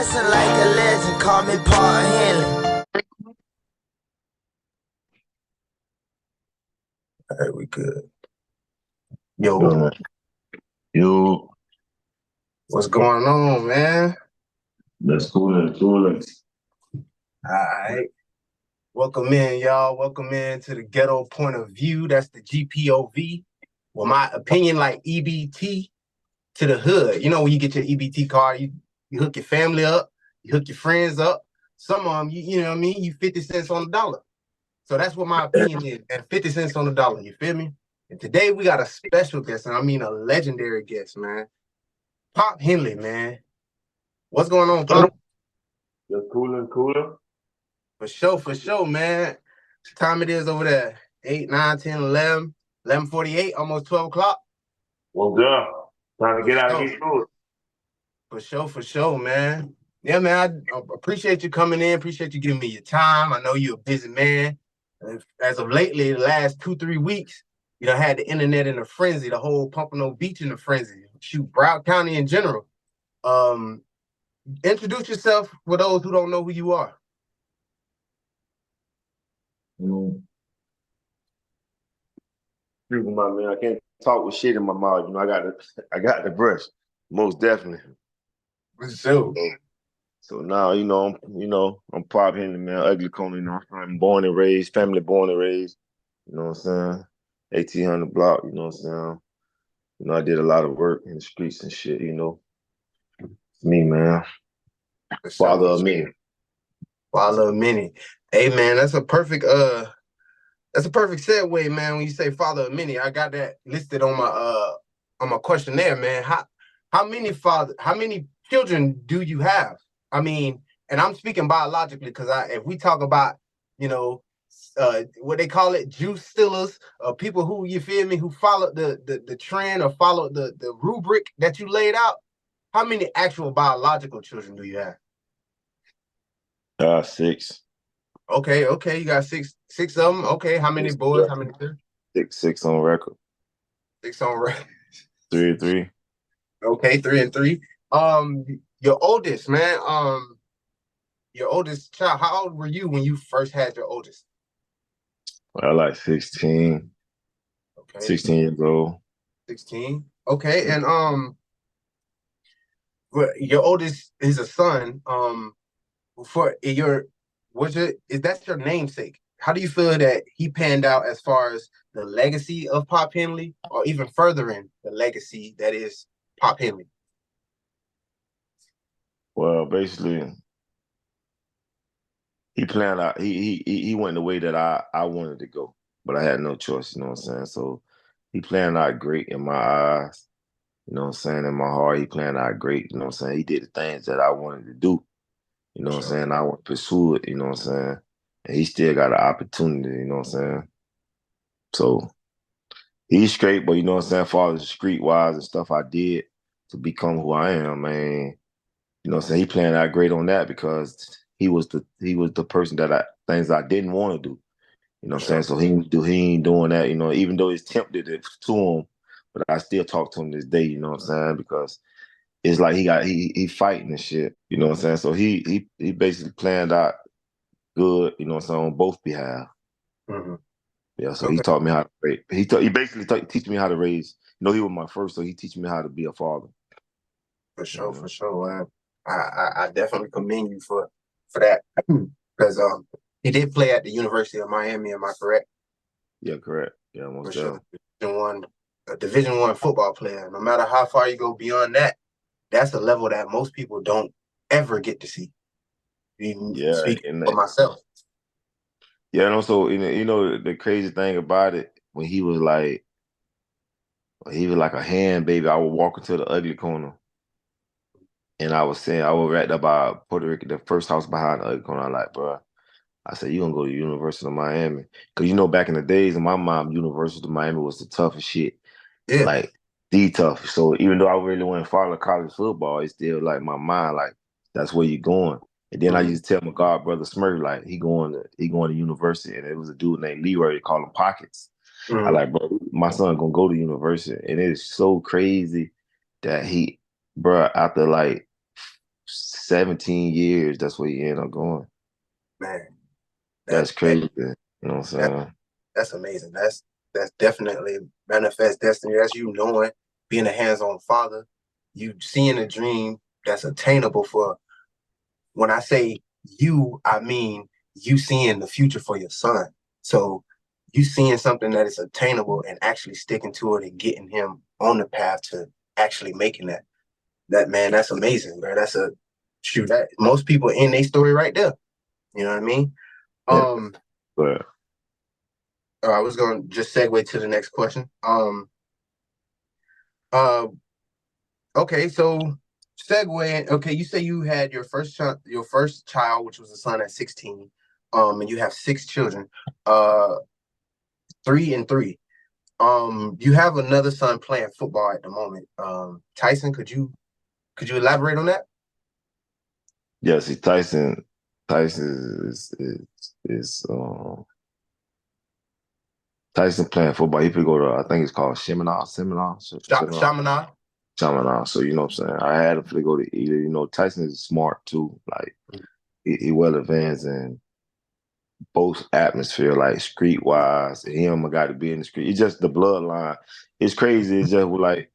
Bustin' like a legend, call me Paul Henley. All right, we good. Yo, Yo, what's going on, man? that's cool. That's cool. All right. Welcome in, y'all. Welcome in to the Ghetto Point of View. That's the GPOV. Well, my opinion, like EBT to the hood. You know, when you get your EBT card, you hook your family up, you hook your friends up. Some of them, you know what I mean? You 50 cents on the dollar. So that's what my opinion is, and 50 cents on the dollar. You feel me? And today we got a special guest, and I mean a legendary guest, man. Pop Henley, man. What's going on, Pop? That's cooler. For sure, man. What time it is over there? 8, 9, 10, 11, 11:48, almost 12 o'clock. Well done. Trying to For get out sure. and get through it. For sure, man. Yeah, man, I appreciate you coming in. Appreciate you giving me your time. I know you're a busy man. As of lately, the last 2, 3 weeks, you know, had the internet in a frenzy, the whole Pompano Beach in a frenzy. Shoot, Broward County in general. Introduce yourself for those who don't know who you are. Excuse me, my man. I can't talk with shit in my mouth. You know, I got the brush, most definitely. For sure. So now, I'm Pop Henley, man, ugly corner. You know, I'm born and raised, family born and raised. You know what I'm saying? 1800 block. You know what I'm saying? You know, I did a lot of work in the streets and shit. You know, it's me, man. For sure. Father of many. Father of many. Hey, man, that's a perfect segue, man. When you say father of many, I got that listed on my questionnaire, man. How many children do you have? I mean, and I'm speaking biologically because if we talk about, you know, what they call it, juice stealers, people who, you feel me, who followed the trend or followed the rubric that you laid out, how many actual biological children do you have? 6. Okay, you got six of them. Okay, how many boys? How many girls? Six on record. 6 on record. 3 and 3. Okay, 3 and 3. Your oldest, man. Your oldest child. How old were you when you first had your oldest? Well, like 16. Okay, 16 years old. 16. Okay, and your oldest is a son. Is that your namesake? How do you feel that he panned out as far as the legacy of Pop Henley, or even furthering the legacy that is Pop Henley? Well, basically, he planned out. He went the way that I wanted to go, but I had no choice. You know what I'm saying? So he planned out great in my eyes. You know what I'm saying? In my heart, he planned out great. You know what I'm saying? He did the things that I wanted to do. You know what I'm saying? I want to pursue it. You know what I'm saying? And he still got an opportunity. You know what I'm saying? So he's straight, but you know what I'm saying? As far as streetwise and stuff I did to become who I am, man. You know what I'm saying? He planned out great on that because he was the person that things I didn't want to do. You know what I'm saying? So he ain't doing that, you know, even though it's tempted it to him, but I still talk to him this day, you know what I'm saying? Because it's like he fighting and shit. You know what I'm saying? So he basically planned out good, you know what I'm saying, on both behalf. Mm-hmm. Yeah, so he taught me how to raise. He basically teach me how to raise. You know, he was my first, so he teach me how to be a father. For sure. I definitely commend you for that because he did play at the University of Miami. Am I correct? Yeah, correct. Yeah, For most sure. definitely. A Division 1 football player. No matter how far you go beyond that, that's a level that most people don't ever get to see. Even Yeah, speaking and for myself. yeah, and also you know the crazy thing about it when he was like a hand baby. I would walk into the ugly corner, and I was saying I was right about Puerto Rico, the first house behind the ugly corner. I'm like, bro, I said you gonna go to the University of Miami because you know back in the days, in my mom, University of Miami was the toughest shit, Yeah. like the tough. So even though I really went far to college football, it's still like my mind like that's where you're going. And then I used to tell my god brother Smurf like he going to university, and it was a dude named Leroy. They call him Pockets. I like, bro, my son gonna go to university, and it is so crazy that bro, after like 17 years. That's where he ended up going. Man, that That's that, crazy. You know what I'm that saying? that's amazing. That's definitely manifest destiny. That's you knowing, being a hands-on father, you seeing a dream that's attainable for. When I say you, I mean you seeing the future for your son. So you seeing something that is attainable and actually sticking to it and getting him on the path to actually making that. That man, that's amazing, bro. That's a shoot. That most people in their story right there. You know what I mean? Yeah. Um, But I was gonna just segue to the next question. Uh, okay, so segue. Okay, you say you had your first child, which was a son at 16. And you have six children. 3 and 3. You have another son playing football at the moment. Tyson, could you elaborate on that? yeah, see, Tyson is Tyson playing football. He could go to, I think it's called Seminar. Shamana. Seminar. So you know what I'm saying. I had him to go to either. You know, Tyson is smart too. Like he well advanced in both atmosphere, like street wise. Him, I got to be in the street. It's just the bloodline. It's crazy. It's just like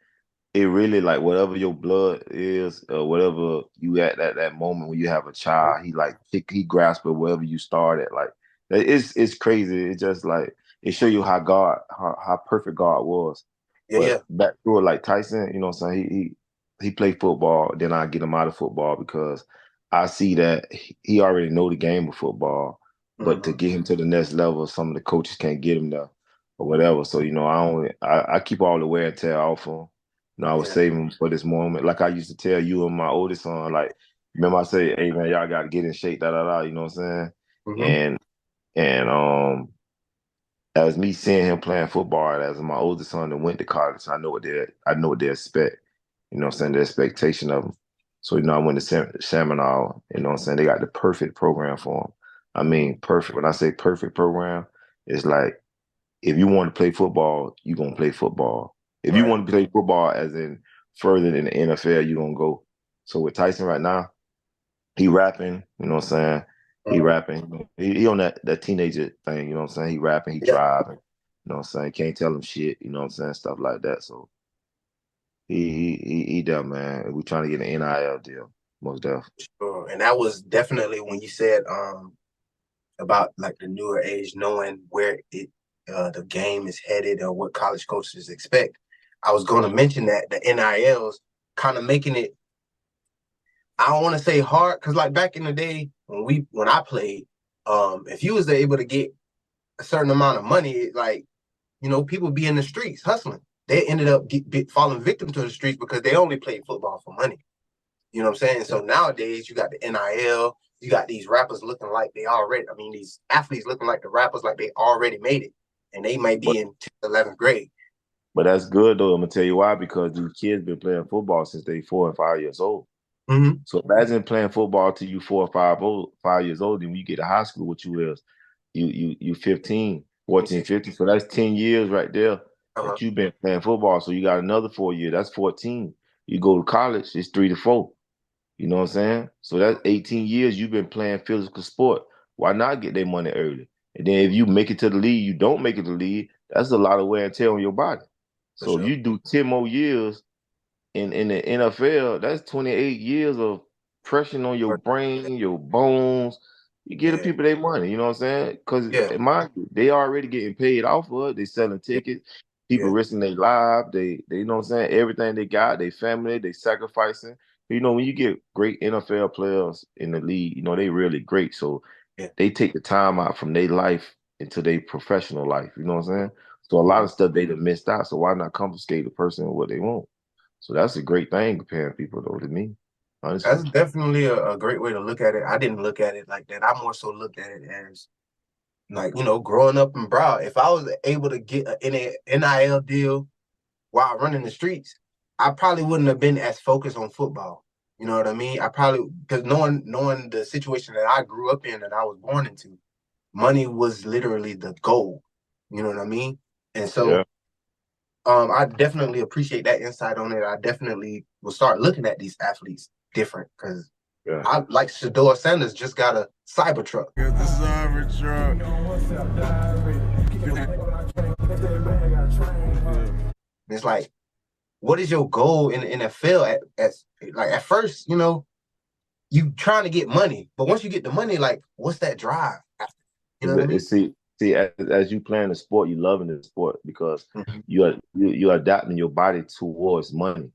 it really like whatever your blood is, whatever you at that moment when you have a child, he grasps it wherever you start at. Like it's crazy. It's just like it show you how perfect God was. Yeah, But yeah. back to it, like Tyson, you know what I'm saying? He played football, then I get him out of football because I see that he already know the game of football. But to Hmm. get him to the next level, some of the coaches can't get him there or whatever. So, you know, I keep all the wear and tear off him. You know, I was Yeah. saving for this moment. Like I used to tell you and my oldest son, like, remember I say, hey man, y'all gotta get in shape, da da da, you know what I'm saying? Hmm. And as me seeing him playing football, as my oldest son that went to college, I know what they expect. You know what I'm saying? The expectation of him. So, you know, I went to Seminole, you know what I'm saying? They got the perfect program for him. I mean, perfect. When I say perfect program, it's like if you want to play football, you're gonna play football. If you Right. want to play football as in further in the NFL, you're gonna go. So with Tyson right now, he rapping, you know what I'm saying? He Hmm. rapping. He on that teenager thing, you know what I'm saying? He rapping, he Yeah. driving, you know what I'm saying? Can't tell him shit, you know what I'm saying? Stuff like that. So he there, man. We trying to get an NIL deal, most definitely. Sure. And that was definitely when you said about like the newer age, knowing where the game is headed or what college coaches expect. I was going to mention that the NILs kind of making it. I don't want to say hard because like back in the day when I played, if you was able to get a certain amount of money, like people be in the streets hustling. They ended up falling victim to the streets because they only played football for money. You know what I'm saying? So nowadays you got the NIL, you got these rappers looking like they already, I mean, these athletes looking like the rappers like they already made it. And they might But be in 10th, 11th grade. but that's good though. I'm gonna tell you why, because these kids been playing football since they 4 and 5 years old. Mm-hmm. So imagine playing football till you 5 years old, and when you get to high school, what you is, you 15, 14, 15. So that's 10 years right there Uh-huh. that you've been playing football. So you got another 4 years. That's 14. You go to college, it's 3 to 4. You know what I'm saying? So that's 18 years you've been playing physical sport. Why not get their money early? And then if you make it to the league, you don't make it to the league, that's a lot of wear and tear on your body. For So if sure. you do 10 more years in the NFL, that's 28 years of pressure on your brain, your bones. You give the Yeah. people their money, you know what I'm saying? Because Yeah. mind you, they already getting paid off of it. They selling Yeah. tickets, people Yeah. risking their lives. They you know what I'm saying? Everything they got, they family, they sacrificing. You know, when you get great NFL players in the league, you know, they really great. So Yeah. they take the time out from their life into their professional life. You know what I'm saying? So a lot Mm-hmm. of stuff they done missed out. So why not confiscate the person what they want? So that's a great thing comparing people though to me, honestly. That's definitely a great way to look at it. I didn't look at it like that. I more so looked at it as like, growing up in Broward, if I was able to get an NIL deal while running the streets, I probably wouldn't have been as focused on football. You know what I mean? I probably because knowing the situation that I grew up in and I was born into, money was literally the goal. You know what I mean? And Yeah. so I definitely appreciate that insight on it. I definitely will start looking at these athletes different because Yeah. I like Shador Sanders just got a Cybertruck. Got the Cybertruck. It's like, what is your goal in the NFL at first, you trying to get money, but once you get the money, like, what's that drive after? You know what I mean? See, as you playing the sport, you loving the sport because Mm-hmm. you're adapting your body towards money.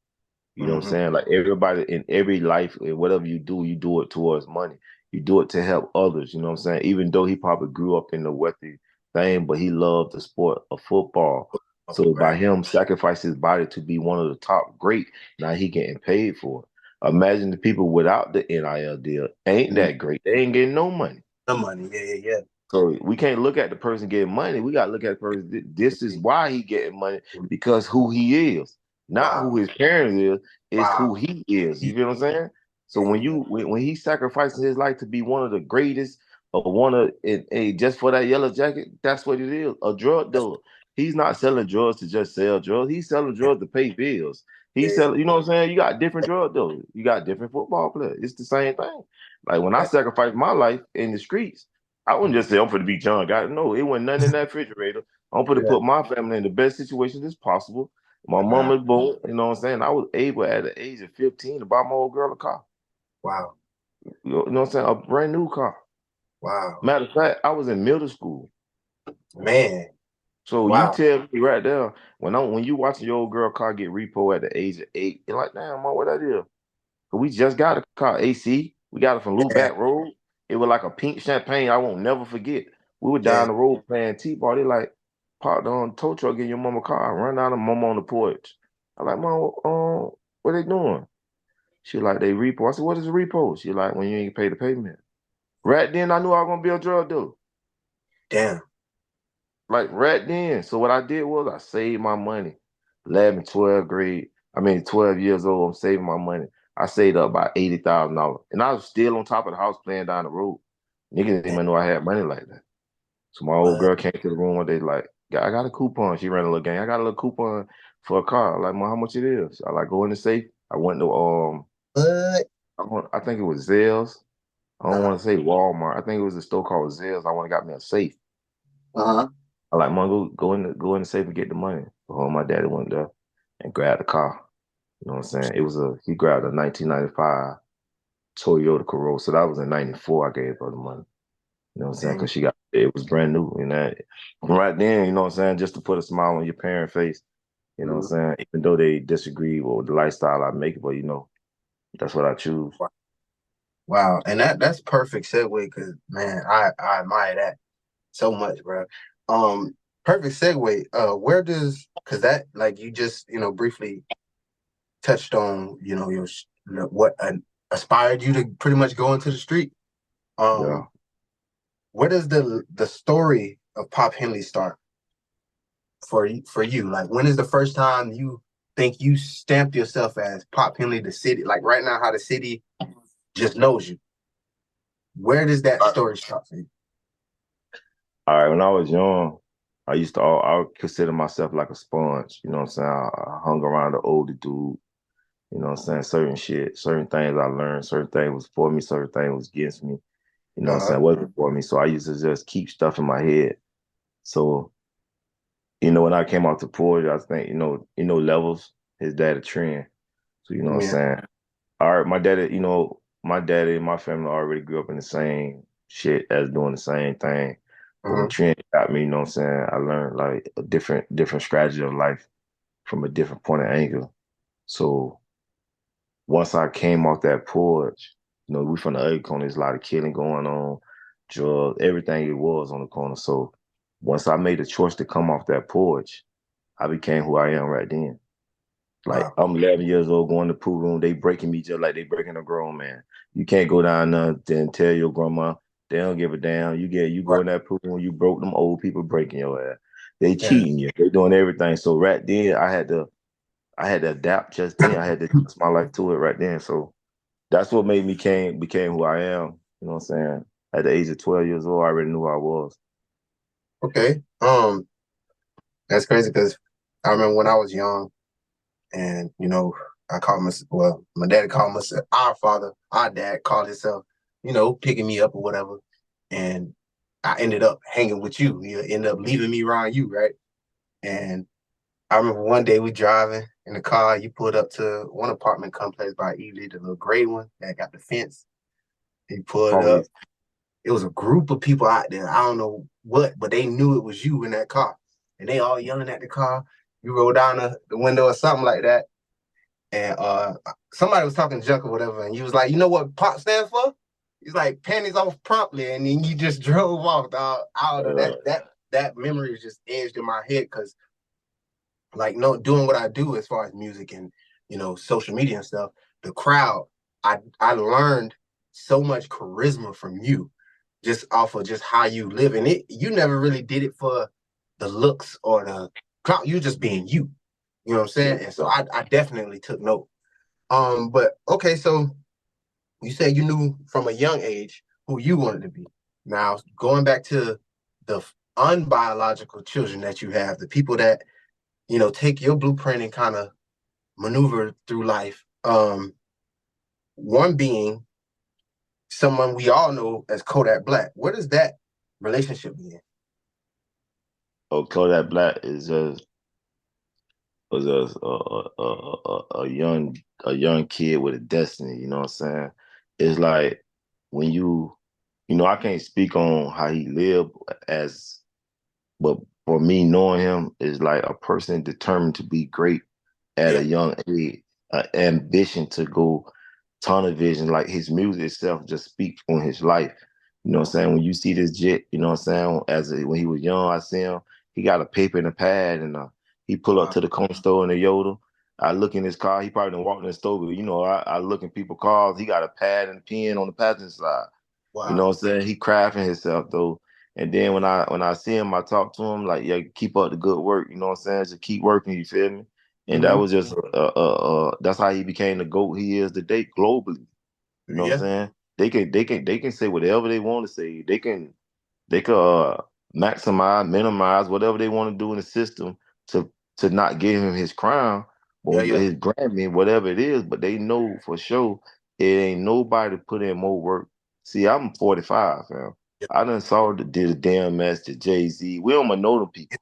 You know what I'm saying? Like everybody in every life, and whatever you do it towards money. You do it to help others. You know what I'm saying? Even though he probably grew up in the wealthy thing, but he loved the sport of football. So by Right. him sacrificing his body to be one of the top great, now he getting paid for it. Imagine the people without the NIL deal ain't that great. They ain't getting no money. The money, yeah. So we can't look at the person getting money. We gotta look at the person. This is why he getting money because who he is, not who Wow, his parents is wow. who he is. You feel what I'm saying? So when he sacrificing his life to be one of the greatest, or one of just for that yellow jacket, that's what it is. A drug dealer. He's not selling drugs to just sell drugs. He's selling drugs to pay bills. He's Yeah, selling. You know what I'm saying? You got different drug dealers. You got different football players. It's the same thing. Like when I yeah. sacrificed my life in the streets. I wouldn't just say I'm for to be John God. No, it wasn't nothing in that refrigerator. I'm for to Yeah. put my family in the best situation as possible. My mom Wow, is born, you know what I'm saying? I was able at the age of 15 to buy my old girl a car. wow, You know what I'm saying? A brand new car. wow. Matter of fact, I was in middle school. Man, So you wow. tell me right there, when you watching your old girl car get repo at the age of 8, you're like, damn, mom, what that is? But we just got a car, AC. We got it from Lou Yeah, Back Road. It was like a pink champagne. I won't never forget. We were yeah, down the road playing T-ball. They like parked on tow truck in your mama car. Run down and mama on the porch. I like, mom, what they doing? She like, they repo. I said, what is a repo? She like, when you ain't pay the payment. Right then, I knew I was gonna be a drug dealer. damn. Like right then. So what I did was I saved my money. 11, 12 grade. I mean, 12 years old, I'm saving my money. I saved up about $80,000. And I was still on top of the house playing down the road. Niggas didn't Man, even know I had money like that. So my old what? girl came to the room one day like, I got a coupon. She ran a little game. I got a little coupon for a car. I'm like, Mom, how much it is? I like go in the safe. I went to What? I think it was Zales. I don't Uh-huh. want to say Walmart. I think it was a store called Zales. I want to got me a safe. Uh-huh. I like, Mom, go in the safe and get the money. Oh, my daddy went there and grabbed the car. You know what I'm saying? He grabbed a 1995 Toyota Corolla. So that was in 94 I gave her the money. You know what I'm saying? Man, Because it was brand new. And that right then, you know what I'm saying? Just to put a smile on your parent face, you know what I'm mhm. saying? Even though they disagree with the lifestyle I make, but that's what I choose. Wow. And that's perfect segue because, man, I admire that so much, bro. Perfect segue. Where does, because that, like, you just, briefly touched on, what inspired you to pretty much go into the street. Yeah. Where does the story of Pop Henley start for you? Like, when is the first time you think you stamped yourself as Pop Henley, the city? Like right now, how the city just knows you. Where does that story start for you? All right, when I was young, I would consider myself like a sponge. You know what I'm saying? I hung around the older dude. You know what I'm saying? Certain things I learned, certain things was for me, certain things was against me. You know what I'm Uh-huh. saying? Wasn't for me. So I used to just keep stuff in my head. So, when I came out to poetry, I think, levels, his dad a trend. So you know what I'm Yeah. saying? All right, my daddy and my family already grew up in the same shit as doing the same thing. But when Uh-huh. Trent got me, you know what I'm saying, I learned like a different strategy of life from a different point of angle. So once I came off that porch, we from the other corner, there's a lot of killing going on, drugs, everything it was on the corner. So once I made the choice to come off that porch, I became who I am right then. Like Wow. I'm 11 years old, going to the pool room. They breaking me just like they breaking a grown man. You can't go down there and tell your grandma they don't give a damn. You go Right. in that pool room, you broke them old people breaking your ass. They Yeah. cheating you. They doing everything. So right then, I had to adapt. Just then, I had to adjust my life to it right then. So that's what made me became who I am. You know what I'm saying? At the age of 12 years old, I already knew who I was. Okay. That's crazy because I remember when I was young and, I call myself, well, my daddy called myself, our dad called himself, picking me up or whatever. And I ended up hanging with you. You ended up leaving me around you, right? And I remember one day we driving in the car, you pulled up to one apartment complex by Ely, the little gray one that got the fence. He pulled Oh up. yeah. It was a group of people out there. I don't know what, but they knew it was you in that car. And they all yelling at the car. You roll down the window or something like that. And somebody was talking junk or whatever. And you was like, you know what POP stands for? He's like, panties off promptly. And then you just drove off, dog. I don't know. That memory is just edged in my head because like no doing what I do as far as music and social media and stuff, the crowd, I learned so much charisma from you just off of just how you live. And you never really did it for the looks or the crowd. You just being you. You know what I'm saying? And so I definitely took note. But okay, so you said you knew from a young age who you wanted to be. Now going back to the unbiological children that you have, the people that take your blueprint and kind of maneuver through life. One being someone we all know as Kodak Black. Where does that relationship begin? Oh, Kodak Black is just was a young kid with a destiny. You know what I'm saying? It's like when I can't speak on how he lived but for me knowing him is like a person determined to be great at Yeah, a young age, ambition to go tunnel vision. Like his music itself just speaks on his life. You know what I'm saying? When you see this jet, you know what I'm saying? When he was young, I see him. He got a paper and a pad, and he pull up wow, to the corner store in a Yodel. I look in his car. He probably done walked in the store, but I look in people's cars. He got a pad and a pen on the passenger side. You know wow. what I'm saying? He crafting himself though. And then when I see him, I talk to him like, yeah, keep up the good work. You know what I'm saying? Just keep working. You feel me? And that Mm-hmm. was just that's how he became the GOAT he is today globally. You know what I'm Yeah, saying? They can say whatever they want to say. They can maximize, minimize whatever they want to do in the system to not give him his crown yeah, or yeah, his Grammy, whatever it is. But they know for sure it ain't nobody put in more work. See, I'm 45, fam. yeah, I done saw did a damn mess to Jay-Z. We don't even know them people.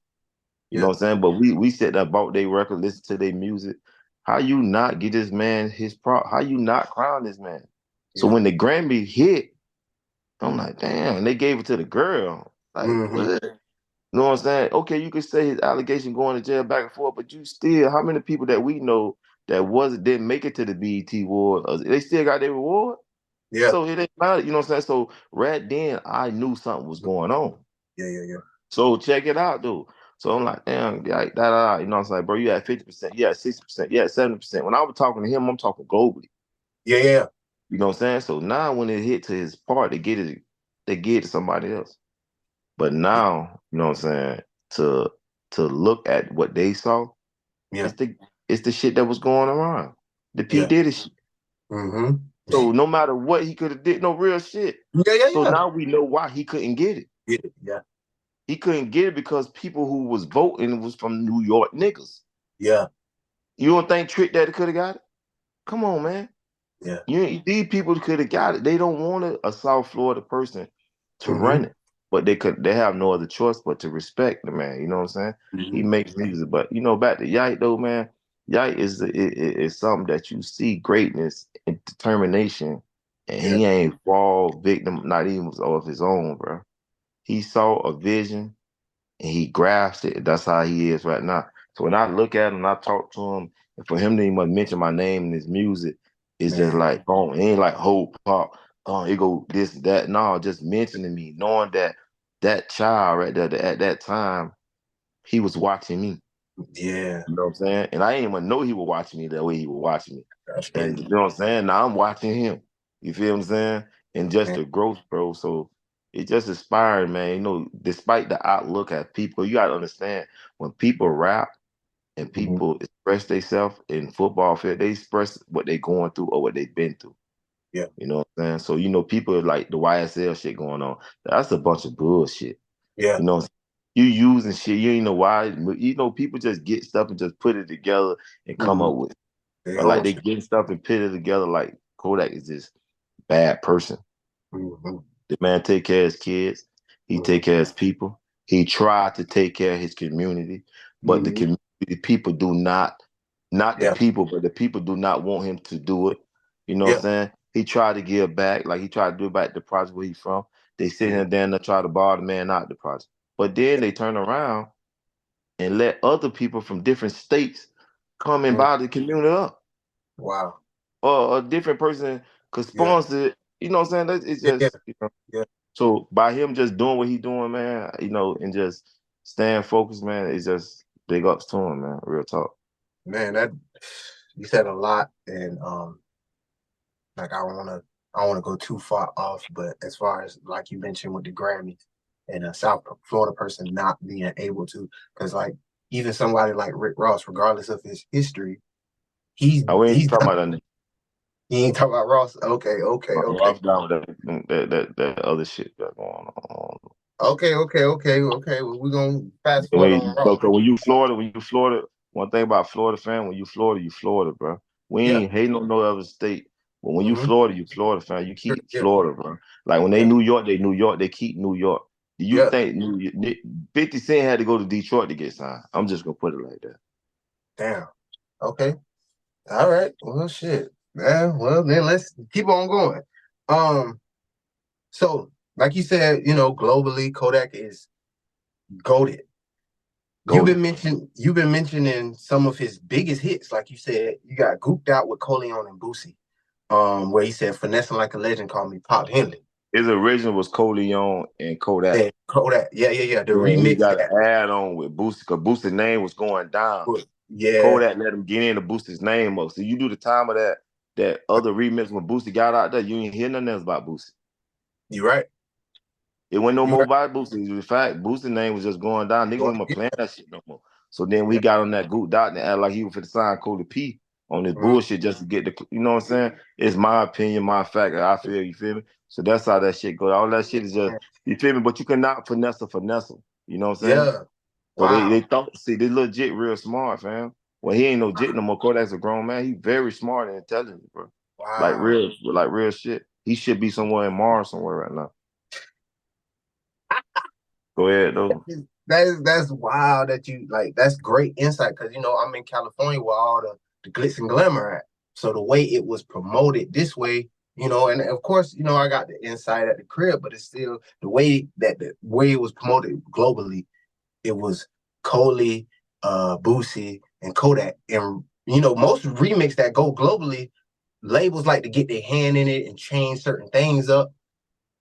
You know yeah, what I'm saying? But we sit there, bought their record, listen to their music. How you not get this man his prop? How you not crown this man? So yeah. when the Grammy hit, I'm like, damn, and they gave it to the girl. Like, Mm-hmm. what? You know what I'm saying? Okay, you could say his allegation going to jail back and forth, but you still, how many people that we know that didn't make it to the BET award, they still got their reward? Yeah, So it ain't matter, you know what I'm saying? So right then, I knew something was going on. yeah, yeah, yeah, So check it out, dude. So I'm like, damn, like you know what I'm saying, bro, you had 50%, you had 60%, you had 70%. When I was talking to him, I'm talking globally. yeah, yeah, You know what I'm saying? So now when it hit to his part, they get it to somebody else. But yeah, now, you know what I'm saying, to to look at what they saw, yeah, it's the shit that was going around. The P yeah. Diddy shit. Mm-hmm. So no matter what he could have did, no real shit. Yeah, yeah, So yeah. now we know why he couldn't get it. Yeah, yeah, He couldn't get it because people who was voting was from New York niggas. yeah, You don't think Trick Daddy could have got it? Come on, man. yeah. These people could have got it. They don't want a South Florida person to Mm-hmm. run it, but they have no other choice but to respect the man. You know what I'm saying? He Mm-hmm. makes music, but back to Yike though, man. Yike is something that you see greatness and determination, and Yeah, he ain't fall victim, not even of his own, bro. He saw a vision and he grasped it. That's how he is right now. So when I look at him, I talk to him, and for him to even mention my name in his music, it's just man. like, oh, it ain't like hope pop. Oh, it go this, that. No, just mentioning me, knowing that child right there, at that time, he was watching me. Yeah, You know what I'm saying? And I didn't even know he was watching me the way he was watching me. that's And crazy, you know what I'm saying? Now I'm watching him. You feel what I'm saying? And just man. the growth, bro. So it's just inspiring, man. Despite the outlook at people, you gotta understand when people rap and Mm-hmm. people express themselves in football field, they express what they going through or what they've been through. Yeah, You know what I'm saying? So people like the YSL shit going on. That's a bunch of bullshit. yeah, You know, you using shit. You ain't know why. People just get stuff and just put it together and come mm-hmm. up with it. They Like own they shit. getting stuff and put it together. Like Kodak is this bad person. Mm-hmm. The man take care of his kids. He Mm-hmm. take care of his people. He tried to take care of his community, but the Mm-hmm. community people do not the Yeah. people, but the people do not want him to do it. You know what Yeah. I'm saying? He tried to give back, like he tried to do back the project where he's from. They sit Mm-hmm. him down to try to bar the man out the project. But then they turn around and let other people from different states come and Mm-hmm. buy the community up. Wow. Or a different person could Yeah. sponsor it. You know what I'm saying? It's Yeah. Yeah. just, Yeah. so by him just doing what he doing, man, and just staying focused, man, it's just big ups to him, man. Real talk. Man, that you said a lot, and like I don't wanna go too far off, but as far as like you mentioned with the Grammys and a South Florida person not being able to, because like even somebody like Rick Ross, regardless of his history, he's We ain't he's talking done. about that. He ain't talking about Ross. Okay, okay, okay, Rough down with that other shit that's going on. okay, okay, okay, okay. Well, we're gonna fast forward on Ross. So when you Florida, one thing about Florida fan, when you Florida, bro. We Yeah. ain't hating on no other state. But when Mm-hmm. you Florida fan. You keep Yeah. Florida, bro. Like when they Yeah. New York, they New York, they keep New York. Do you Yeah. think 50 Cent had to go to Detroit to get signed? I'm just gonna put it like that. Damn. Okay. All right. Well, shit. Yeah. Well, then let's keep on going. Um. So, like you said, globally, Kodak is goated. Go to. You've been mentioning some of his biggest hits, like you said. You got Gooped Out with Coleon and Boosie, where he said, "Finessing like a legend, call me Pop Henley." His original was Coleon and Kodak. And Kodak, yeah, yeah, yeah. The Then he remix got that, an add on with Boosie because Boosie's name was going down. yeah, Kodak let him get in to boost his name up. So you do the time of that other remix when Boosie got out there, you ain't hear nothing else about Boosie. you're right. It wasn't no You're more right. about Boosie. In fact, Boosie's name was just going down. Niggas wasn't even Yeah, playing that shit no more. So then we yeah. got on that Goot Dot and act like he was for the sign Cody P on this Mhm. bullshit just to get the, you know what I'm saying? It's my opinion, my fact. I feel, you feel me? So that's how that shit goes. All that shit is just, you feel me? But you cannot finesse a finesse. You know what I'm saying? Yeah. So they Wow. thought, see, they legit real smart, fam. Well, he ain't no jit no more. Kodak's a grown man. He very smart and intelligent, bro. Wow. Like real shit. He should be somewhere in Mars somewhere right now. Go ahead though. That's wild that you like. That's great insight because I'm in California where all the glitz and glamour at. So the way it was promoted this way, and of course, I got the insight at the crib, but it's still the way it was promoted globally. It was Coley, Boosie, and Kodak, and most remix that go globally, labels like to get their hand in it and change certain things up.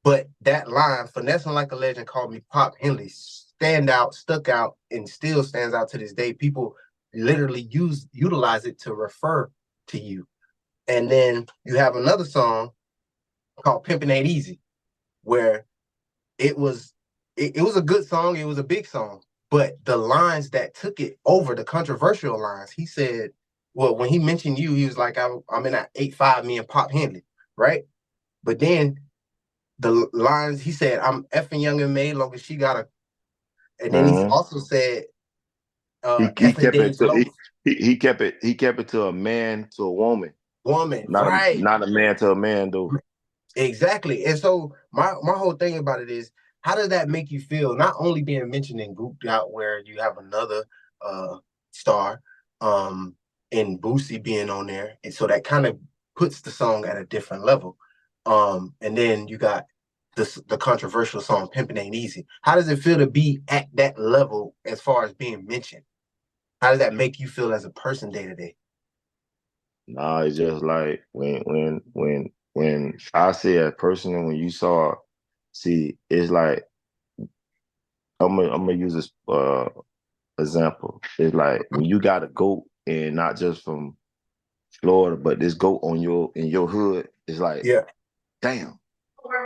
But that line, finessing like a legend, called me Pop Henley, stuck out, and still stands out to this day. People literally utilize it to refer to you. And then you have another song called Pimpin' Ain't Easy, where it was it was a good song, it was a big song, but the lines that took it over, the controversial lines, he said, well, when he mentioned you, he was like, I'm in that 8'5", me and Pop Henley, right? But then the lines he said, I'm effing young and made long as she got a, and then he Mm-hmm. also said, He effing kept Dave it to Loaf, he kept it to a man to a woman, woman, right? not a man to a man though. Exactly. And so my whole thing about it is, how does that make you feel? Not only being mentioned in Gooped Out, where you have another star, and Boosie being on there, and so that kind of puts the song at a different level. And then you got the controversial song "Pimpin' Ain't Easy." How does it feel to be at that level as far as being mentioned? How does that make you feel as a person day to day? Nah, it's just like when I say a person and when you saw, see, it's like I'm gonna use this example. It's like when you got a goat and not just from Florida, but this goat on in your hood, it's like, Yeah, damn,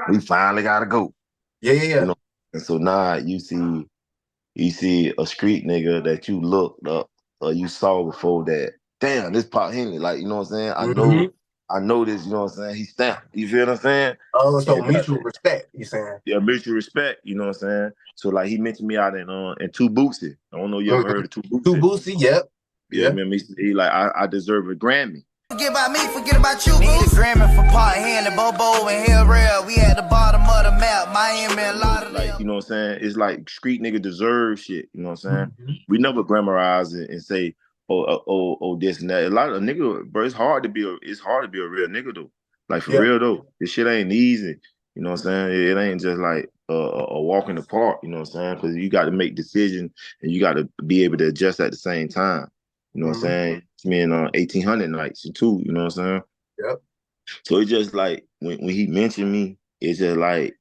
we finally got a goat. yeah, yeah, You yeah. know. And so now you see a street nigga that you looked up or you saw before that, damn, this Pop Henley, like, you know what I'm saying? Mm-hmm. I know this, you know what I'm saying? He stamped. You feel what I'm saying? Oh, so And mutual respect, you saying? yeah, mutual respect, you know what I'm saying? So like he mentioned me out in Two Boosie. I don't know you ever Mm-hmm. heard of Two Two Boosie. Boosie, yep. Yeah, Yeah. man, he like I deserve a Grammy. Forget about me, forget about you. Need a Grammy for Pot Henley, Bobo and Hill Rail. We at the bottom of the map, Miami, a lot of like, you know what I'm saying? It's like street nigga deserve shit. You know what I'm saying? Mm-hmm. We never glamorize it and say, oh, this and that. A lot of nigga, bro, it's hard to be a real nigga though. Like for Yeah. real though, this shit ain't easy. You know what I'm saying? It ain't just like a walk in the park. You know what I'm saying? Because you got to make decisions and you got to be able to adjust at the same time. You know what I'm saying? It's me in 1800 nights too. You know what I'm saying? Yep. So it's just like when he mentioned me, it's just like,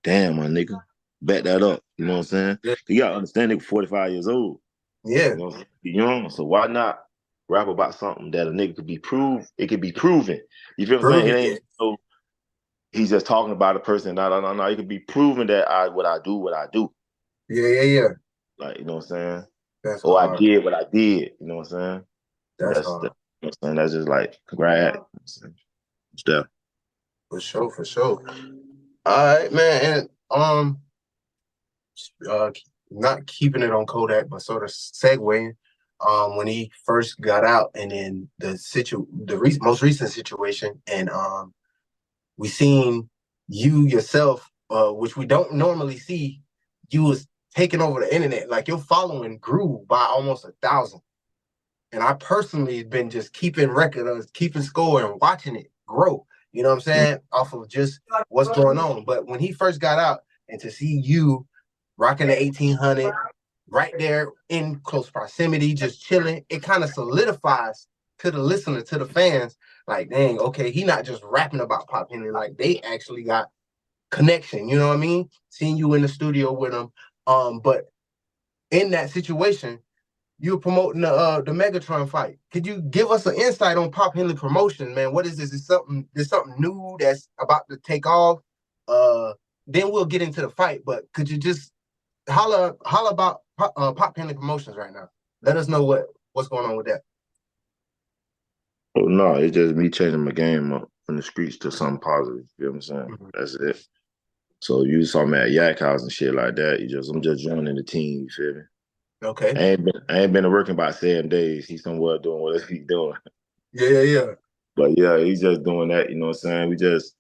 damn, my nigga, back that up. You know what I'm saying? Yeah. You gotta understand, nigga, 45 years old. Yeah. You know, you young, so why not rap about something that a nigga could be proved? It could be proven. You feel what I'm saying? It ain't so he's just talking about a person. No. It could be proven that what I do. Yeah. Like, you know what I'm saying? That's Or I hard. did what I did. You know what I'm saying? That's You hard. know what I'm saying? That's just like congrats. Stuff. For sure. All right, man. And not keeping it on Kodak, but sort of segueing. When he first got out, and then the most recent situation, and we seen you yourself, which we don't normally see. You was taking over the internet, like your following grew by almost 1,000. And I personally have been just keeping record of, keeping score, and watching it grow. You know what I'm saying? Off of just what's going on. But when he first got out, and to see you rocking the 1800 right there in close proximity, just chilling, it kind of solidifies to the listener, to the fans, like, dang, okay, he not just rapping about Pop Henley, like they actually got connection. You know what I mean? Seeing you in the studio with him. But in that situation, you were promoting the Megatron fight. Could you give us an insight on Pop Henley promotion, man? What is this? Is something new that's about to take off? Then we'll get into the fight. But could you just holler about Pop Henley promotions right now? Let us know what's going on with that. Oh no, it's just me changing my game up from the streets to something positive. You know what I'm saying? Mm-hmm. That's it. So you saw me at Yak House and shit like that. I'm just joining the team. You feel me? Okay. I ain't been working about 7 days. He's somewhere doing whatever he's doing. Yeah. But yeah, he's just doing that. You know what I'm saying? It's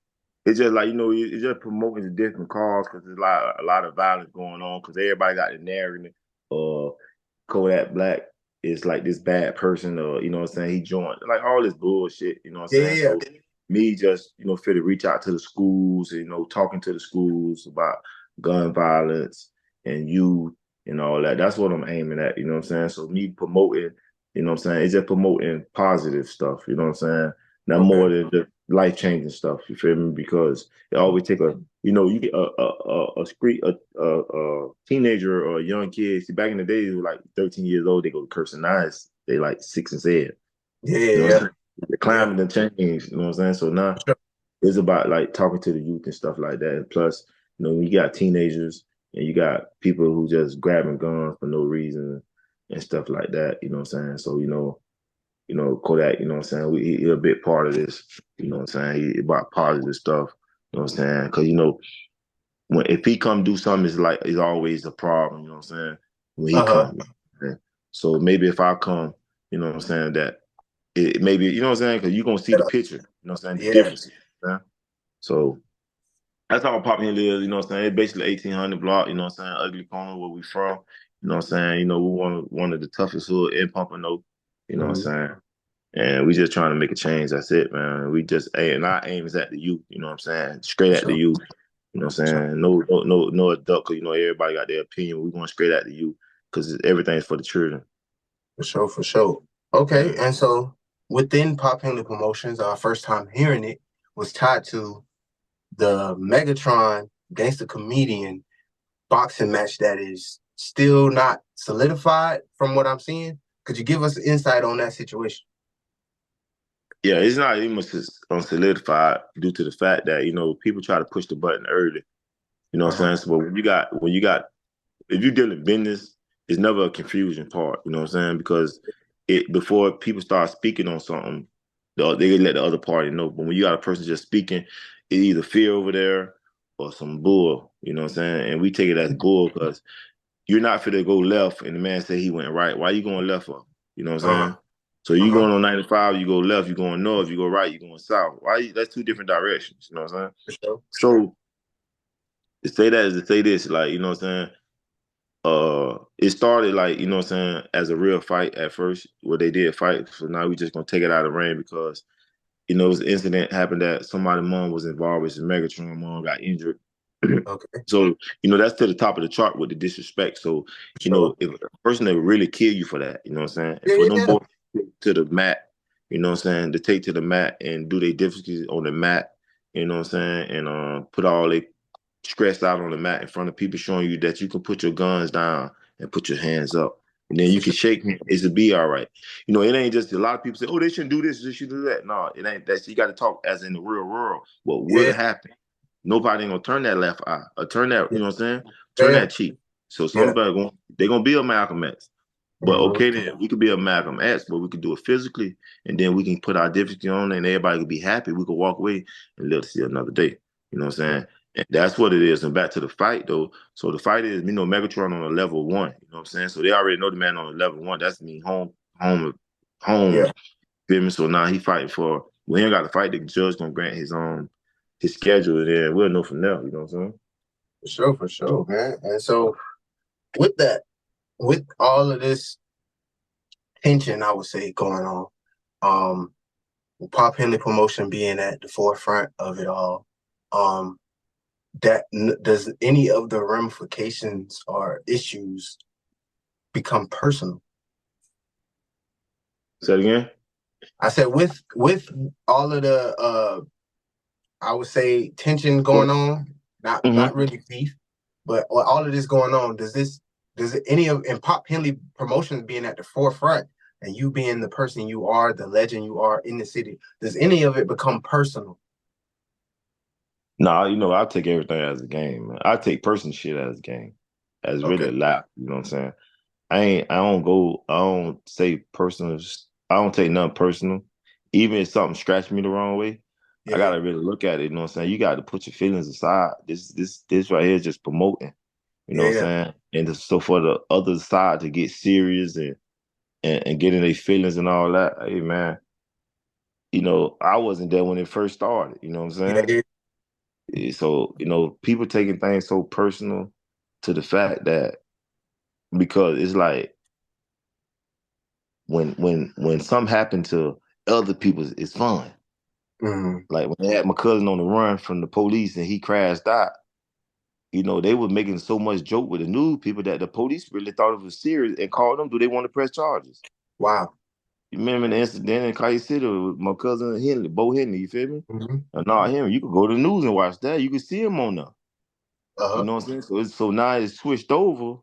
just like, you know, it's just promoting the different cause because there's a lot of violence going on because everybody got the narrative. Kodak Black is like this bad person, or you know what I'm saying? He joined like all this bullshit. You know what I'm saying? Yeah. So me just, you know, feel to reach out to the schools, you know, talking to the schools about gun violence and youth and all that. That's what I'm aiming at, you know what I'm saying? So me promoting, you know what I'm saying? It's just promoting positive stuff, you know what I'm saying? Not more than just life-changing stuff, you feel me? Because it always take you get a teenager or a young kid. See, back in the day, they were like 13 years old, they go to cursing. Now they like 6 and 7. You know what I'm saying? The climate and change, you know what I'm saying? So now it's about like talking to the youth and stuff like that. And plus, you know, when you got teenagers and you got people who just grabbing guns for no reason and stuff like that, you know what I'm saying? So, Kodak, you know what I'm saying? He a big part of this, you know what I'm saying? He about positive stuff, you know what I'm saying? Because, you know, if he come do something, it's always a problem, you know what I'm saying? When he come. So maybe if I come, you know what I'm saying, that it maybe, you know what I'm saying? Because you're going to see the picture, you know what I'm saying? The difference. You know? So that's how Pop Henley is, you know what I'm saying? It's basically 1800 block, you know what I'm saying? Ugly Corner, where we from, you know what I'm saying? You know, we one of the toughest hood in Pompano, you know what I'm saying? And we just trying to make a change. That's it, man. And our aim is at the youth, you know what I'm saying? Straight at the youth, you know what I'm saying? No adult, 'cause, you know, everybody got their opinion. We going straight at the youth because everything's for the children. For sure. Okay, and so within Pop Henley Promotions, our first time hearing it was tied to the Megatron Gangster Comedian boxing match that is still not solidified from what I'm seeing. Could you give us insight on that situation? Yeah, it's not even solidified due to the fact that, you know, people try to push the button early. You know what I'm saying? So if you deal in business, it's never a confusion part, you know what I'm saying? Because before people start speaking on something, they let the other party know. But when you got a person just speaking, it's either fear over there or some bull, you know what I'm saying? And we take it as bull because you're not fit to go left and the man say he went right. Why you going left for? You know what I'm saying? So you going on 95, you go left, you going north, you go right, you going south. That's two different directions. You know what I'm saying? For sure. So to say that is to say this, like, you know what I'm saying? It started like, you know what I'm saying, as a real fight at first, where they did fight. So now we just gonna take it out of the ring because, you know, it was an incident happened that somebody's mom was involved with. Megatron mom got injured. Okay. So, you know, that's to the top of the chart with the disrespect. So, For you sure. know, if a person that would really kill you for that, you know what I'm saying? And Yeah, for them yeah. boys to the mat, you know what I'm saying, to take to the mat and do their difficulties on the mat, you know what I'm saying, and put all they stressed out on the mat in front of people, showing you that you can put your guns down and put your hands up. And then you For can sure. shake hands. It'll be all right. You know, it ain't just a lot of people say, oh, they shouldn't do this, they should do that. No, it ain't that. You got to talk as in the real world. What would Yeah. happen? Nobody ain't gonna turn that left eye or turn that, you Yeah. know what I'm saying? Turn Yeah. that cheek. So Yeah. somebody they're gonna be a Malcolm X. But Mhm. okay, then we could be a Malcolm X, but we could do it physically, and then we can put our difficulty on, and everybody could be happy. We could walk away and live to see another day. You know what I'm saying? And that's what it is. And back to the fight though. So the fight is, you know, Megatron on a level 1. You know what I'm saying? So they already know the man on a level 1. That's me home. Yeah. Feel me? So now he fighting for. We ain't got to fight. The judge gonna grant his schedule, and then we'll know from there. You know what I'm saying? For sure, man. And so with that, with all of this tension, I would say going on, Pop Henley promotion being at the forefront of it all, does any of the ramifications or issues become personal? Say it again. I said with all of the I would say tension going on, not Mm-hmm. really beef, but all of this going on, does it any of and Pop Henley promotions being at the forefront and you being the person you are, the legend you are in the city, does any of it become personal? Nah, you know, I take everything as a game, man. I take person shit as a game. As Okay. really a laugh. You know what I'm saying? I don't say personal, I don't take nothing personal. Even if something scratched me the wrong way, I Yeah, gotta really look at it, you know what I'm saying? You gotta put your feelings aside. This right here is just promoting. You know yeah, what I'm yeah, saying? And so for the other side to get serious and getting their feelings and all that, hey man, you know, I wasn't there when it first started, you know what I'm yeah, saying? yeah. So, you know, people taking things so personal to the fact that because it's like when something happened to other people, it's fun. Mm, Like when they had my cousin on the run from the police and he crashed out, you know, they were making so much joke with the news people that the police really thought it was serious and called them, do they want to press charges? wow. You remember the incident in Katy City with my cousin Henley, Bo Henley, you feel me? Mm-hmm. Not him. You could go to the news and watch that. You could see him on there. You Uh-huh. know what I'm saying? So now it's switched over.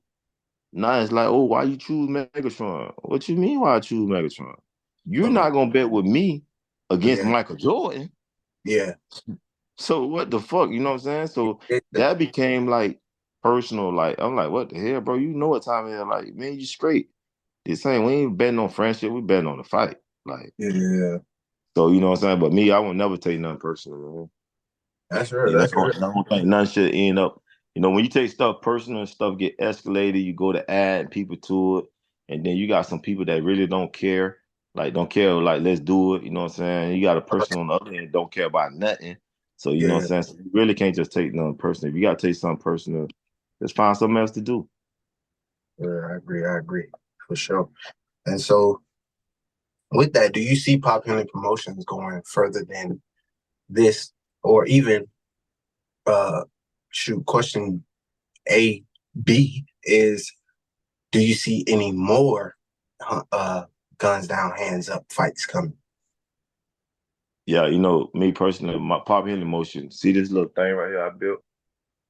Now it's like, oh, why you choose Megatron? What you mean why I choose Megatron? You're Uh-huh. not gonna bet with me against Yeah, Michael Jordan. yeah. So what the fuck? You know what I'm saying? So Yeah, that became like personal. Like I'm like, what the hell, bro? You know what time it is? Like, man, you straight. This ain't we ain't betting on friendship. We betting on the fight. Like, yeah. so you know what I'm saying? But me, I would never take nothing personal, man. That's real. You know, That's real. I don't think none should end up. You know, when you take stuff personal and stuff get escalated, you go to add people to it, and then you got some people that really don't care, like let's do it. You know what I'm saying? You got a person on the other end don't care about nothing. So you know what Yeah, I'm saying? So you really can't just take nothing personal. If you gotta take something personal, just find something else to do. yeah, I agree. I agree for sure. And so with that, do you see Pop Henley Promotions going further than this, or even shoot, question A, B is, do you see any more guns down, hands up fights coming? Yeah, you know, me personally, my pop in emotion. See this little thing right here I built?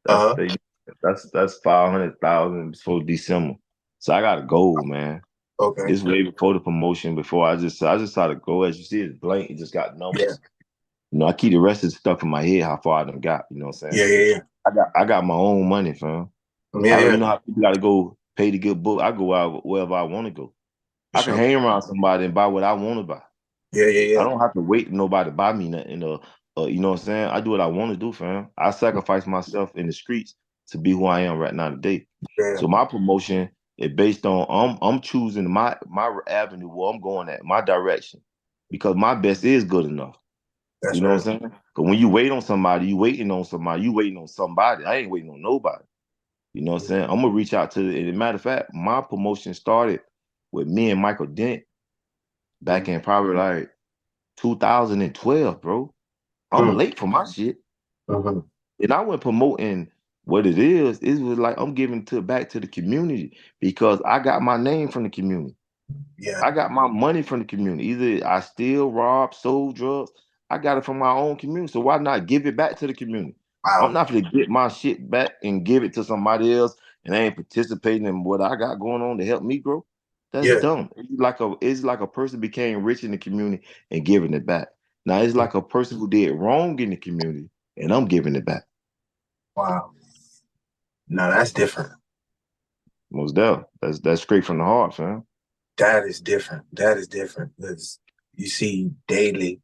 That's Uh-huh. the that's 500,000 before December. So I got a goal, man. Okay. This way before the promotion, before I just saw the goal. As you see, it's blank. It just got Yeah. numbers. You know, I keep the rest of the stuff in my head. How far I done got. You know what I'm saying? Yeah, yeah, I got my own money, fam. yeah. I don't. Yeah, You know how people got to go pay to get booked. I go out wherever I want to go. for I can sure. hang around somebody and buy what I want to buy. Yeah, yeah, I yeah. don't have to wait for nobody to buy me nothing. You know what I'm saying? I do what I want to do, fam. I sacrifice myself in the streets to be who I am right now today. Yeah. So my promotion It's based on I'm choosing my avenue where I'm going at, my direction, because my best is good enough. That's You know what real. I'm saying? Because when you wait on somebody, you waiting on somebody, you waiting on somebody. I ain't waiting on nobody. You know what I'm saying? I'm gonna reach out to. As a matter of fact, my promotion started with me and Michael Dent back in probably like 2012, bro. I'm Mm-hmm. late for my shit. Mm-hmm. And I went promoting what it is. It was like I'm giving to back to the community because I got my name from the community. Yeah. I got my money from the community. Either I steal, rob, sold drugs. I got it from my own community. So why not give it back to the community? I'm Wow. not gonna get my shit back and give it to somebody else and I ain't participating in what I got going on to help me grow. That's Yeah. dumb. It's like a person became rich in the community and giving it back. Now it's like a person who did wrong in the community and I'm giving it back. Wow. No, that's different. Most definitely. That's straight from the heart, fam. That is different. That is different because you see daily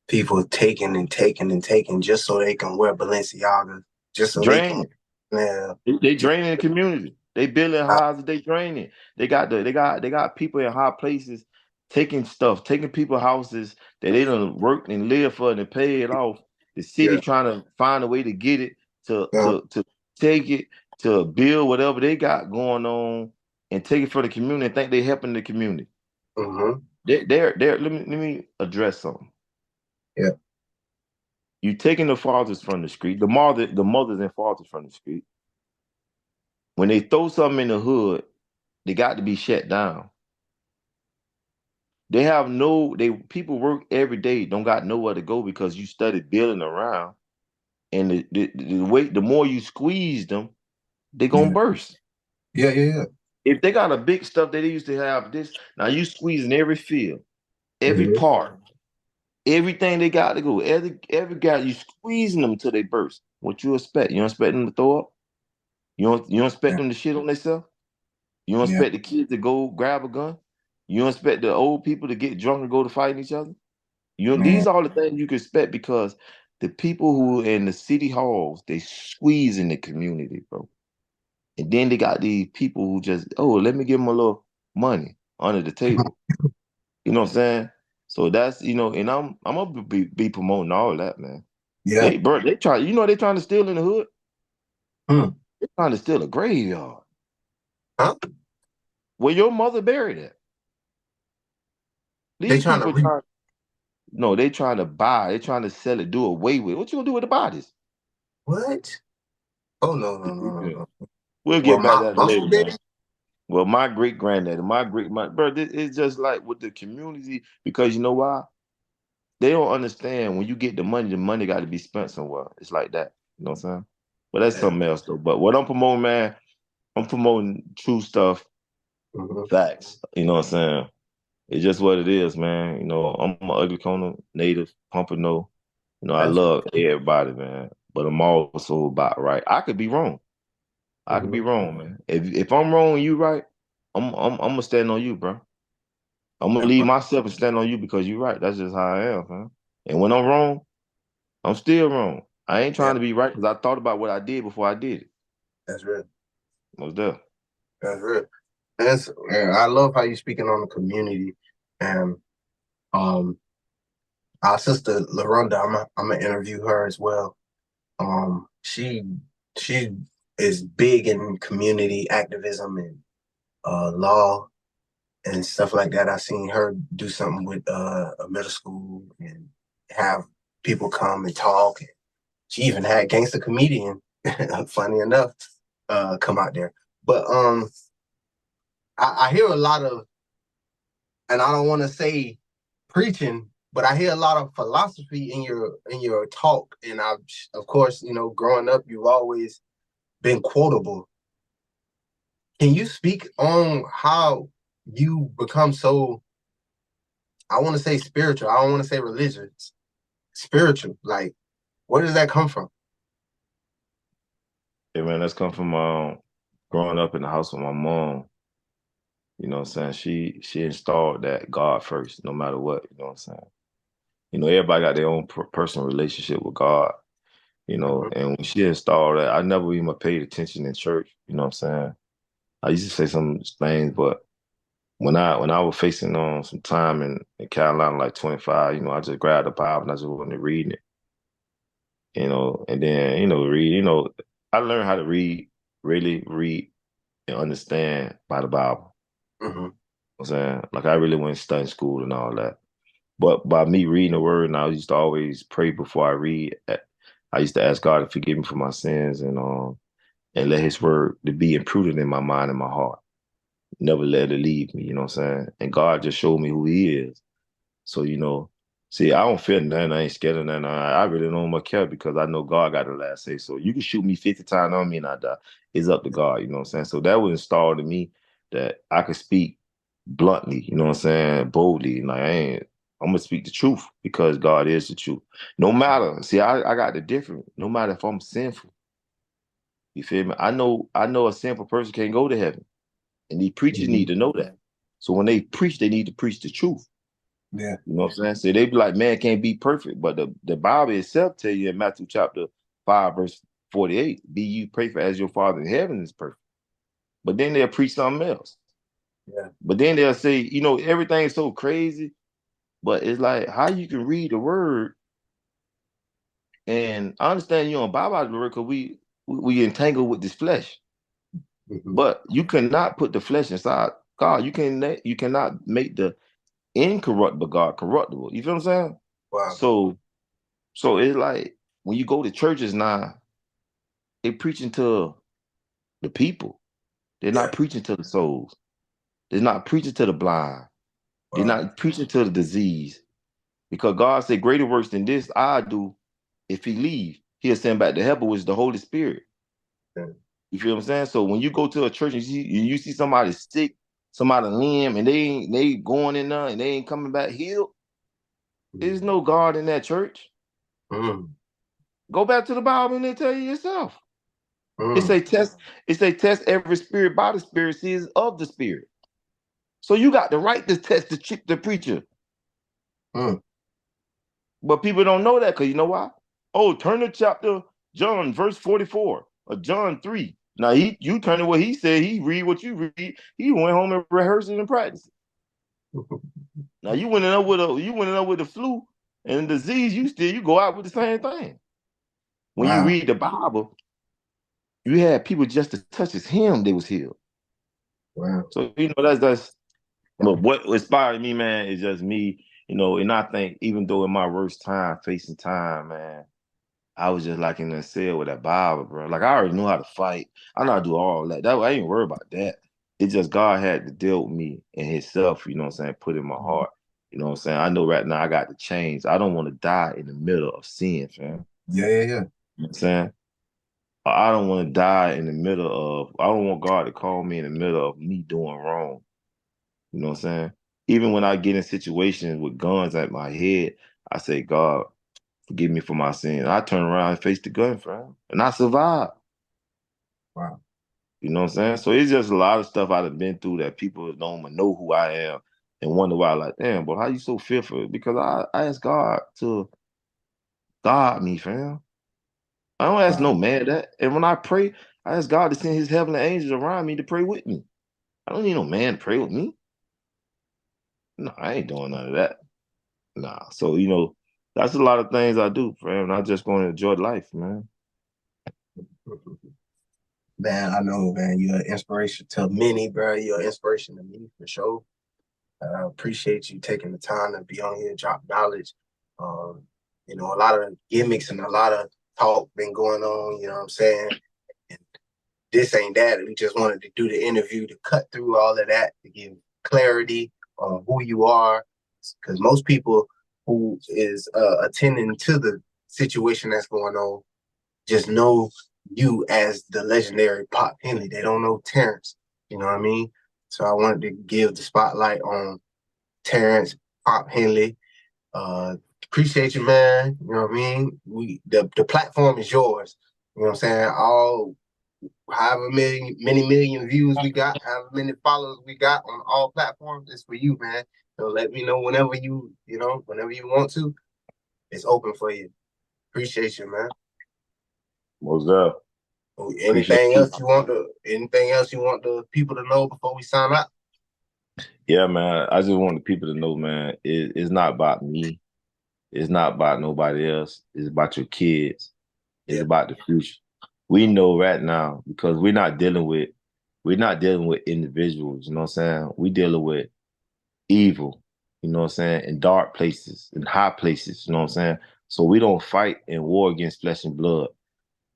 people taking and taking and taking just so they can wear Balenciaga, just so they can. Draining. Yeah. They draining the community. They building houses. They draining. They got people in high places taking stuff, taking people houses that they done worked and lived for and pay it off. The city Yeah. trying to find a way to get it to Yeah. to to take it to build whatever they got going on and take it for the community and think they helping the community. Mm-hmm. They're let me address something. Yeah. You taking the fathers from the street, the mothers and fathers from the street. When they throw something in the hood, they got to be shut down. They people work every day, don't got nowhere to go because you started building around. And the more you squeeze them, they gonna Yeah. burst. Yeah. Yeah. If they got a big stuff that they used to have this, now you squeezing every field, Yeah. every Mm-hmm. part, everything they got to go. Every guy, you squeezing them till they burst. What you expect? You don't expect them to throw up? You don't expect Yeah. them to shit on themselves? You don't Yeah. expect the kids to go grab a gun? You don't expect the old people to get drunk and go to fighting each other? Man. These are all the things you can expect because the people who are in the city halls, they squeeze in the community, bro. And then they got these people who just, oh, let me give them a little money under the table. You know what I'm saying? So that's, and I'm gonna be promoting all that, man. Yeah. They trying to steal in the hood. Hmm. They're trying to steal a graveyard. Huh? Where your mother buried at. They These trying to people no, they trying to buy, they trying to sell it, do away with it. What you gonna do with the bodies? what? Oh no, no, no, no, Yeah. no. We'll Well, get back to my that uncle later, did man. it. Well, my great granddaddy, bro, it's just like with the community because you know why? They don't understand when you get the money got to be spent somewhere. It's like that. You know what I'm saying? But that's Yeah. something else though. But what I'm promoting, man, I'm promoting true stuff, Mm-hmm. facts. You know what I'm saying? It's just what it is, man. I'm an ugly corner native, Pompano. I That's love everybody, man. But I'm also about right. I could be wrong. I could be mm-hmm. wrong, man. If I'm wrong and you right, I'm gonna stand on you, bro. I'm gonna That's leave right. myself and stand on you because you're right. That's just how I am, man. And when I'm wrong, I'm still wrong. I ain't Yeah. trying to be right because I thought about what I did before I did it. That's real. Was there. That's real. And I love how you speaking on the community and um our sister LaRonda. I'm gonna interview her as well. She is big in community activism and law and stuff like that. I seen her do something with a middle school and have people come and talk. She even had gangster comedian, funny enough, come out there. But I hear a lot of, and I don't want to say preaching, but I hear a lot of philosophy in your talk. And of course, growing up, you've always been quotable. Can you speak on how you become so, I want to say spiritual. I don't want to say religious, spiritual. Like, where does that come from? Yeah, man, that's come from growing up in the house with my mom. You know what I'm saying? She installed that God first, no matter what. You know what I'm saying? Everybody got their own personal relationship with God. Mhm. And when she installed that, I never even paid attention in church. You know what I'm saying? I used to say some things, but when I was facing some time in Carolina, like 25, I just grabbed the Bible and I just wanted to read it, and then, read, I learned how to read, really read and understand by the Bible. Mm-hmm. I'm saying? Like I really went to study school and all that. But by me reading the word, and I used to always pray before I read. I used to ask God to forgive me for my sins and let his word to be imprudent in my mind and my heart. Never let it leave me, you know what I'm saying? And God just showed me who he is. So, see, I don't fear nothing. I ain't scared of nothing. I really don't much care because I know God got the last say. So you can shoot me 50 times on me and I die. It's up to God, you know what I'm saying? So that was installed in me that I could speak bluntly, you know what I'm saying, boldly. Like I'm gonna speak the truth because God is the truth. No matter, see, I got the different. No matter if I'm sinful, you feel me? I know a sinful person can't go to heaven, and these preachers Mm-hmm. need to know that. So when they preach, they need to preach the truth. Yeah. You know what I'm saying? So they be like, man can't be perfect, but the Bible itself tell you in Matthew chapter 5 verse 48, be you perfect as your Father in heaven is perfect. But then they'll preach something else. Yeah. But then they'll say, everything's so crazy. But it's like how you can read the word, and I understand you don't buy by the word because we entangle with this flesh. Mm-hmm. But you cannot put the flesh inside God. You cannot make the incorruptible God corruptible. You feel what I'm saying? Wow. So it's like when you go to churches now, they preaching to the people. They're Yeah. not preaching to the souls. They're not preaching to the blind. They're Wow. not preaching to the disease. Because God said, greater works than this I do. If he leave, he'll send back the helper, which is the Holy Spirit. Yeah. You feel what I'm saying? So when you go to a church and you see somebody sick, somebody limb, and they going in there and they ain't coming back healed, there's no God in that church. Mm-hmm. Go back to the Bible and they tell you yourself. It Mm-hmm. say test every spirit by the spirit, see is of the spirit. So you got the right to test the preacher. Mm-hmm. But people don't know that because you know why? Oh, turn to chapter John, verse 44, or John 3. Now you turn to what he said, he read what you read. He went home and rehearsed it and practiced it. Now you went in up with the flu and disease, you go out with the same thing. When you Wow. read the Bible, you had people just to touch his hem, they was healed. Wow. So that's but what inspired me, man, is just me, and I think even though in my worst time, facing time, man, I was just like in the cell with that Bible, bro. Like I already knew how to fight. I know how to do all that. I ain't worried about that. It's just God had to deal with me and himself, you know what I'm saying, put in my heart. You know what I'm saying? I know right now I got to change. I don't want to die in the middle of sin, fam. Yeah. Yeah. Yeah. You know what I'm saying? I don't want to die in the middle I don't want God to call me in the middle of me doing wrong. You know what I'm saying? Even when I get in situations with guns at my head, I say, God, forgive me for my sin. I turn around and face the gun, fam. And I survive. Wow. You know what I'm saying? So it's just a lot of stuff I've been through that people don't even know who I am and wonder why, like, damn, but how you so fearful? Because I asked God to guard me, fam. I don't ask no Wow. man that. And when I pray, I ask God to send his heavenly angels around me to pray with me. I don't need no man to pray with me. No, I ain't doing none of that. Nah. So, that's a lot of things I do, fam. I just going to enjoy life, man. Man, I know, man. You're an inspiration to many, bro. You're an inspiration to me for sure. I appreciate you taking the time to be on here, drop knowledge. A lot of gimmicks and a lot of talk been going on, you know what I'm saying? And this ain't that. We just wanted to do the interview to cut through all of that, to give clarity on who you are. Because most people who is attending to the situation that's going on just know you as the legendary Pop Henley. They don't know Terrence. You know what I mean? So I wanted to give the spotlight on Terrence Pop Henley. Appreciate you, man. You know what I mean? The platform is yours. You know what I'm saying? All however many million views we got, however many followers we got on all platforms, it's for you, man. So let me know whenever whenever you want to. It's open for you. Appreciate you, man. What's up? Appreciate Anything you. else you want the people to know before we sign out? Yeah, man. I just want the people to know, man, it's not about me. It's not about nobody else. It's about your kids. It's Yeah. about the future. We know right now because we're not dealing with individuals, you know what I'm saying? We dealing with evil, you know what I'm saying, in dark places, in high places, you know what I'm saying? So we don't fight and war against flesh and blood.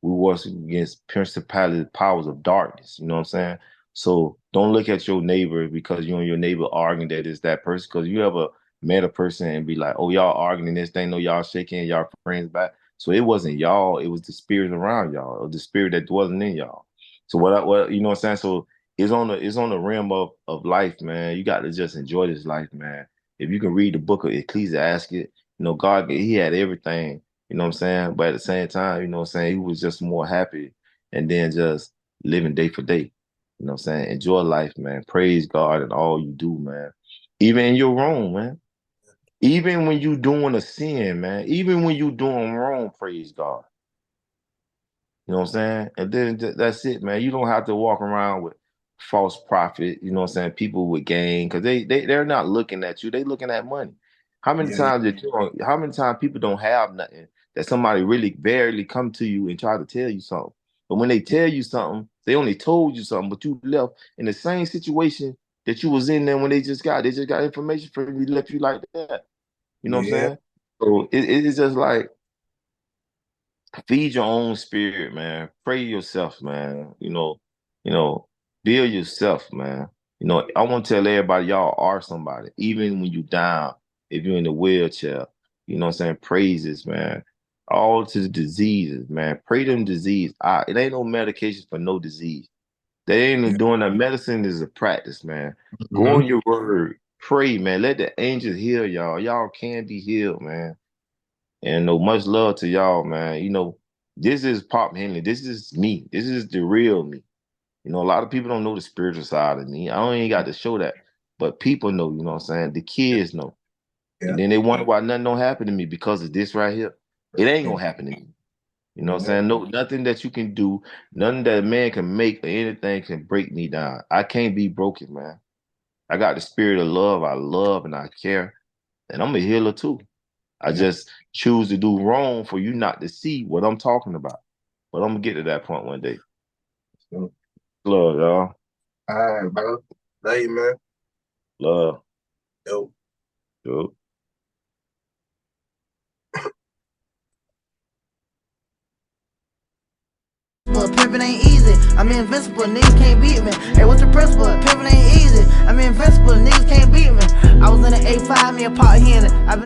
We war against principalities, powers of darkness. You know what I'm saying? So don't look at your neighbor because you and your neighbor arguing that it's that person. Because you ever met a person and be like, "Oh, y'all arguing this thing? No, y'all shaking y'all friends back." So it wasn't y'all; it was the spirit around y'all, or the spirit that wasn't in y'all. So what you know what I'm saying? So it's on the realm of life, man. You got to just enjoy this life, man. If you can read the book of Ecclesiastes, you know God, He had everything. You know what I'm saying? But at the same time, you know what I'm saying? He was just more happy and then just living day for day. You know what I'm saying? Enjoy life, man. Praise God in all you do, man. Even in your wrong, man. Even when you doing a sin, man. Even when you doing wrong, praise God. You know what I'm saying? And then that's it, man. You don't have to walk around with false prophet, you know what I'm saying? People with gang, because they're not looking at you, they looking at money. Yeah. How many times people don't have nothing that somebody really barely come to you and try to tell you something? But when they tell you something, they only told you something, but you left in the same situation that you was in there when they just got information from you, left you like that. You know what I'm Yeah. saying? So it's just like feed your own spirit, man. Pray yourself, man. You know, build yourself, man. You know, I want to tell everybody y'all are somebody. Even when you down, if you're in the wheelchair, you know what I'm saying? Praises, man. All to the diseases, man. Pray them disease. It ain't no medication for no disease. They ain't Yeah. doing that. Medicine is a practice, man. Go Mm-hmm. on your word. Pray, man. Let the angels heal y'all. Y'all can be healed, man. And no much love to y'all, man. You know, this is Pop Henley. This is me. This is the real me. You know, a lot of people don't know the spiritual side of me. I don't even got to show that. But people know, you know what I'm saying? The kids know. Yeah. And then they wonder why nothing don't happen to me because of this right here. It ain't gonna happen to me. You know what I'm Yeah. saying? No, nothing that you can do, nothing that a man can make or anything can break me down. I can't be broken, man. I got the spirit of love. I love and I care. And I'm a healer too. I Yeah. just choose to do wrong for you not to see what I'm talking about. But I'm gonna get to that point one day. So, Love, y'all. all right, bro. Love you, man. Love. Yo. Yo. But pimpin' ain't easy. I'm invincible, niggas can't beat me. Hey, what's the principle? Pimpin' ain't easy. I'm invincible, niggas can't beat me. I was in the A5, me a pot Henley.